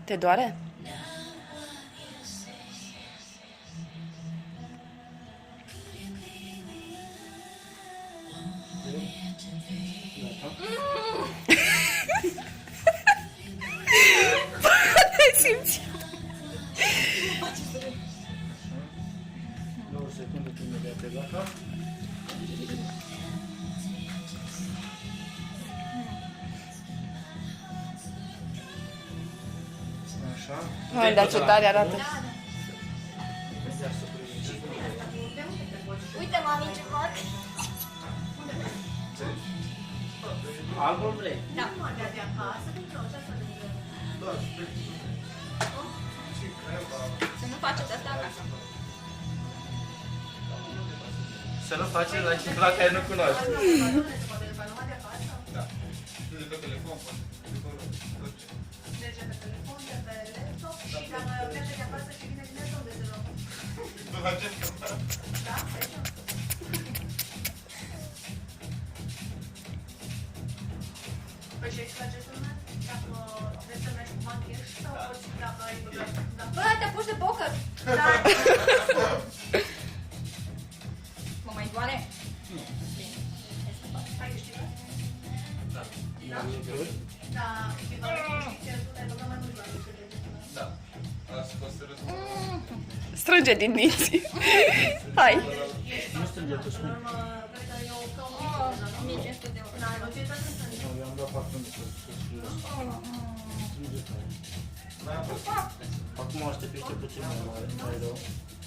Te doare? Te simți? 9 secunde până de gata. Așa. Hai, dar ce tare arată. Uite, mami, ce fac. Albul vrei? Da. Să nu faceți asta acasă. Să nu faci la care nu cunoști. Da. De pe telefon, orice. Merge pe telefon, de pe laptop și dacă merge de acasă și vine dimineața, unde se luăm? Nu facem asta. Da? Aici? Păi și aici face sună? Dacă vrei să mergi cu bani ești sau poți dacă ai băgat? Bă, te apuci de poker. Da. Mă mai doare? Ai câștigat? Da. Da? Da. Echipa de științe, tu ne-ai băgat mai mult la lucrurile. Da. Asta poți să răspund. Strânge din dinți. Hai. Nu strânge tu spune. Cred că eu caut 1500 de euro. n-ai văzut asta să Nu, eu am dat 400 să strânge. Strânge tare. N-am fost. Acum aștepește puțin mai rău.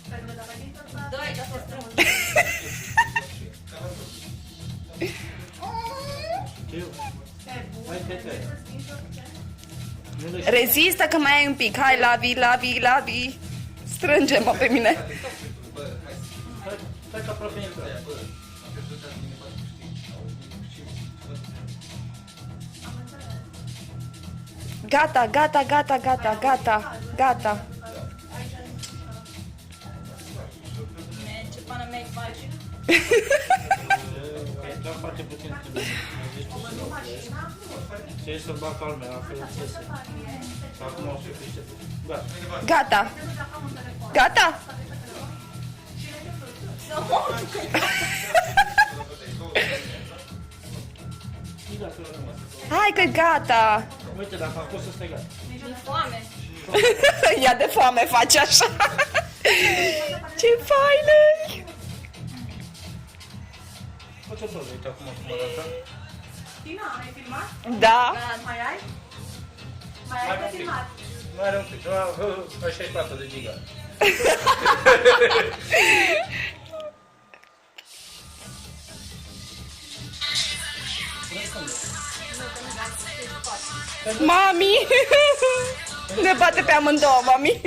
pentru că dacă din tot Doi, ca să strâng. Știu. Hai, fete. Rezistă că mai ai un pic. Hai, Lavi. Strânge-mă pe mine. Stai că aproape intră. Gata. Ce pană mea faci? Doar face puțin timp. Ce să bag calme, la fel iese. Acum o să fiște. Gata. Să mor! Hai că gata. Uite, dacă am fost să stai gata. Mi-e foame. Ia de foame, face așa. Ce faină. Poți să uite acum cum arată. Tina, ai filmat? Da. Mai ai? Mai ai de filmat? Mai are un pic. Așa e 4 de giga. Mami. Ne bate pe amândouă, mami.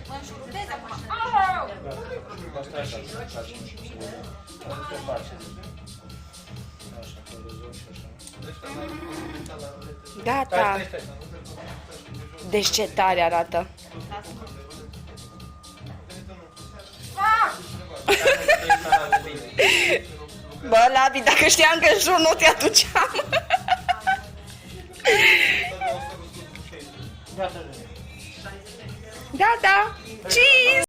Mă înșurubez acum. Au! Asta e așa. Se face. Așa, că rezolv și așa. Gata. Stai. Deci ce tare arată. Bă, Lavi, dacă știam că în jur nu te aduceam. Gata. Gata. Cheese.